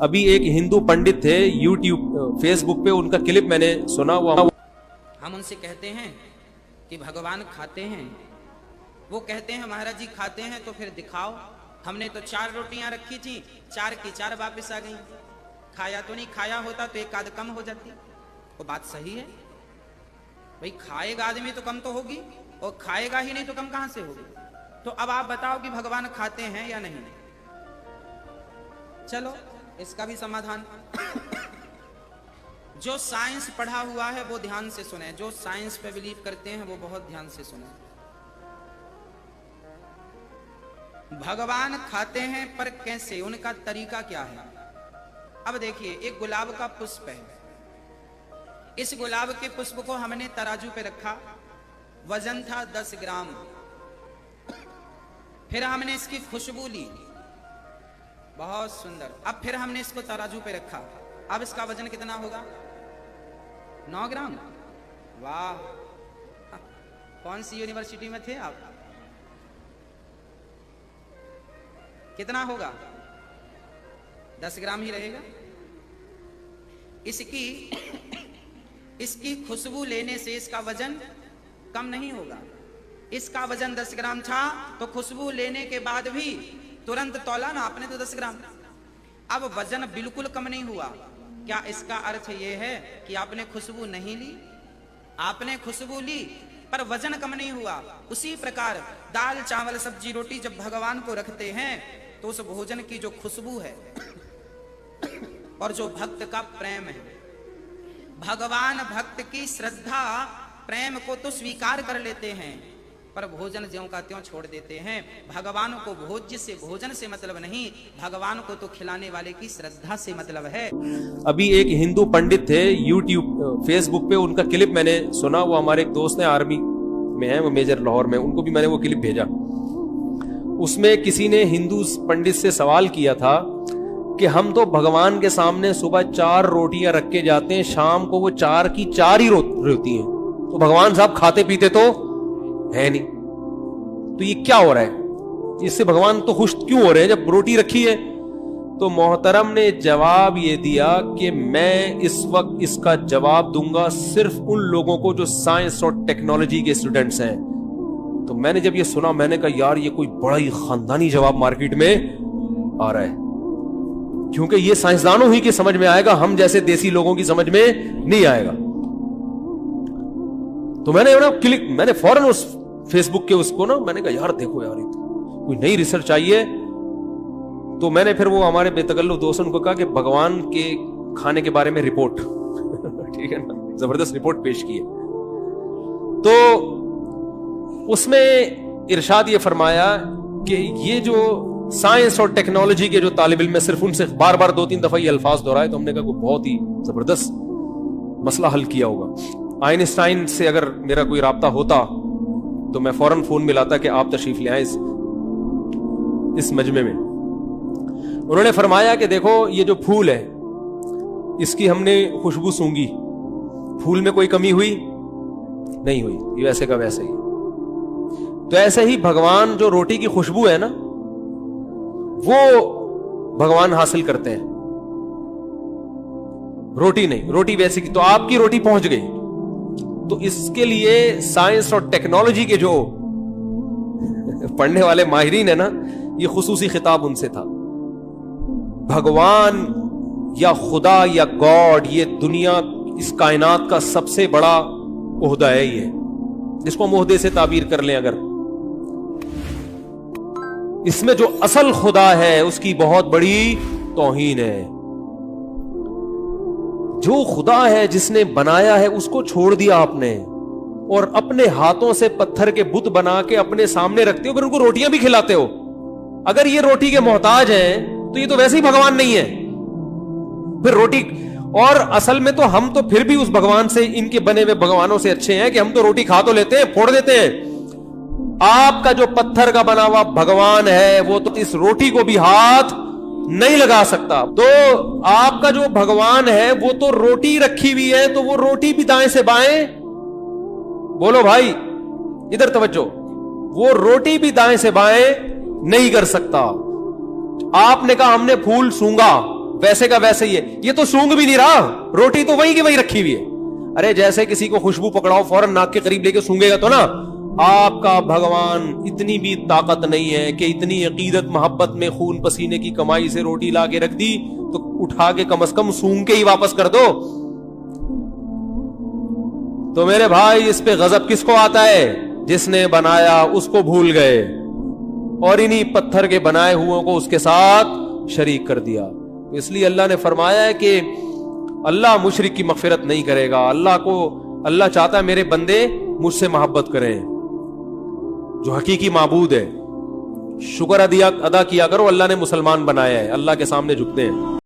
अभी एक हिंदू पंडित थे यूट्यूब फेसबुक पे, उनका क्लिप मैंने सुना। वो हम उनसे कहते हैं कि भगवान खाते हैं, वो कहते हैं महाराज जी खाते हैं तो फिर दिखाओ। हमने तो 4 रोटियां रखी थी, 4 की 4 वापस आ गई। खाया तो नहीं, खाया होता तो एक आध कम हो जाती। वो बात सही है भाई, खाएगा आदमी तो कम तो होगी, और खाएगा ही नहीं तो कम कहां से होगी। तो अब आप बताओ कि भगवान खाते हैं या नहीं। चलो इसका भी समाधान जो साइंस पढ़ा हुआ है वो ध्यान से सुने, जो साइंस पे बिलीव करते हैं वो बहुत ध्यान से सुने। भगवान खाते हैं पर कैसे, उनका तरीका क्या है। अब देखिए, एक गुलाब का पुष्प है, इस गुलाब के पुष्प को हमने तराजू पे रखा, वजन था 10 ग्राम। फिर हमने इसकी खुशबू ली, बहुत सुंदर। अब फिर हमने इसको तराजू पे रखा, अब इसका वजन कितना होगा? 9 ग्राम। वाह, कौन सी यूनिवर्सिटी में थे आप? कितना होगा? 10 ग्राम ही रहेगा। इसकी खुशबू लेने से इसका वजन कम नहीं होगा। इसका वजन 10 ग्राम था तो खुशबू लेने के बाद भी तुरंत तौला ना आपने तो 10 ग्राम। अब वजन बिल्कुल कम नहीं हुआ। क्या इसका अर्थ यह है कि आपने खुशबू नहीं ली? आपने खुशबू ली पर वजन कम नहीं हुआ। उसी प्रकार दाल चावल सब्जी रोटी जब भगवान को रखते हैं तो उस भोजन की जो खुशबू है और जो भक्त का प्रेम है, भगवान भक्त की श्रद्धा प्रेम को तो स्वीकार कर लेते हैं पर भोजन ज्यों का त्यों छोड़ देते हैं। भगवान को भोज्य से भोजन से मतलब नहीं, भगवान को तो खिलाने वाले की श्रद्धा से मतलब है। अभी एक हिंदू पंडित थे यूट्यूब फेसबुक पे, उनका क्लिप मैंने सुना। वो हमारे एक दोस्त हैं, आर्मी में है, वो मेजर लाहौर में, उनको भी मैंने वो क्लिप भेजा। उसमें किसी ने हिंदू पंडित से सवाल किया था कि हम तो भगवान के सामने सुबह 4 रोटियां रख के जाते हैं, शाम को वो 4 की 4 ही रोती हैं, तो भगवान साहब खाते पीते तो है नहीं, तो ये क्या हो रहा है? इससे भगवान तो खुश क्यों हो रहे हैं जब रोटी रखी है? तो मोहतरम ने जवाब ये दिया कि मैं इस वक्त इसका जवाब दूंगा सिर्फ उन लोगों को जो साइंस और टेक्नोलॉजी के स्टूडेंट्स हैं। तो मैंने जब ये सुना, मैंने कहा यार ये कोई बड़ा ही खानदानी जवाब मार्केट में आ रहा है, क्योंकि ये साइंसदानों ही के समझ में आएगा, हम जैसे देसी लोगों की समझ में नहीं आएगा। तो मैंने फौरन उस फेसबुक के उसको ना, मैंने कहा यार देखो यार, कोई नई रिसर्च आई है। तो मैंने फिर वो हमारे बेतकल्लुफ दोस्तों को कहा कि भगवान के खाने के बारे में रिपोर्ट ठीक है ना, जबरदस्त रिपोर्ट पेश की है। तो उसमें इरशाद ये फरमाया कि ये जो साइंस और टेक्नोलॉजी के जो तालिब इल्म, सिर्फ उनसे बार बार 2-3 दफा ये अल्फाज दोहराए, तो हमने कहा कोई बहुत ही जबरदस्त मसला हल किया होगा। आइंस्टाइन से अगर मेरा कोई राब्ता होता तो मैं फौरन फोन मिलाता कि आप तशरीफ ले आए इस मजमे में। उन्होंने फरमाया कि देखो ये जो फूल है इसकी हमने खुशबू सूंघी, फूल में कोई कमी हुई नहीं हुई, ये वैसे का वैसे ही। तो ऐसे ही भगवान जो रोटी की खुशबू है ना, वो भगवान हासिल करते हैं, रोटी नहीं। रोटी वैसे की तो आपकी रोटी पहुंच गई, तो इसके लिए साइंस और टेक्नोलॉजी के जो पढ़ने वाले माहिरीन है ना, ये खुसूसी खिताब उनसे था। भगवान या खुदा या गॉड, ये दुनिया, इस कायनात का सबसे बड़ा ओहदा है ये, जिसको हम ओहदे से ताबीर कर लें। अगर इसमें जो असल खुदा है उसकी बहुत बड़ी तौहीन है। जो खुदा है जिसने बनाया है उसको छोड़ दिया आपने, और अपने हाथों से पत्थर के बुत बना के अपने सामने रखते हो, फिर उनको रोटियां भी खिलाते हो। अगर ये रोटी के मोहताज हैं तो ये तो वैसे ही भगवान नहीं है फिर रोटी। और असल में तो हम तो फिर भी उस भगवान से, इनके बने हुए भगवानों से अच्छे हैं कि हम तो रोटी खा तो लेते हैं, फोड़ देते हैं। आपका जो पत्थर का बना हुआ भगवान है वो तो इस रोटी को भी हाथ नहीं लगा सकता। तो आपका जो भगवान है वो तो रोटी रखी हुई है, तो वो रोटी भी दाएं से बाएं, बोलो भाई इधर तवज्जो, वो रोटी भी दाएं से बाएं नहीं कर सकता। आपने कहा हमने फूल सूंघा, ویسے کا ویسے ہی ہے. یہ تو سونگ بھی نہیں رہا, روٹی تو وہی کی وہی رکھی ہوئی ہے. ارے جیسے کسی کو خوشبو پکڑاؤ فوراً ناک کے قریب لے کے سونگے گا تو نا. آپ کا بھگوان اتنی بھی طاقت نہیں ہے کہ اتنی عقیدت محبت میں خون پسینے کی کمائی سے روٹی لا کے رکھ دی تو اٹھا کے کم از کم سونگ کے ہی واپس کر دو. تو میرے بھائی اس پہ غضب کس کو آتا ہے؟ جس نے بنایا اس کو بھول گئے اور انہی پتھر کے بنائے ہوئے کو اس کے ساتھ شریک کر دیا. اس لیے اللہ نے فرمایا ہے کہ اللہ مشرک کی مغفرت نہیں کرے گا. اللہ چاہتا ہے میرے بندے مجھ سے محبت کریں, جو حقیقی معبود ہے. شکر ادا کیا کرو, اللہ نے مسلمان بنایا ہے, اللہ کے سامنے جھکتے ہیں.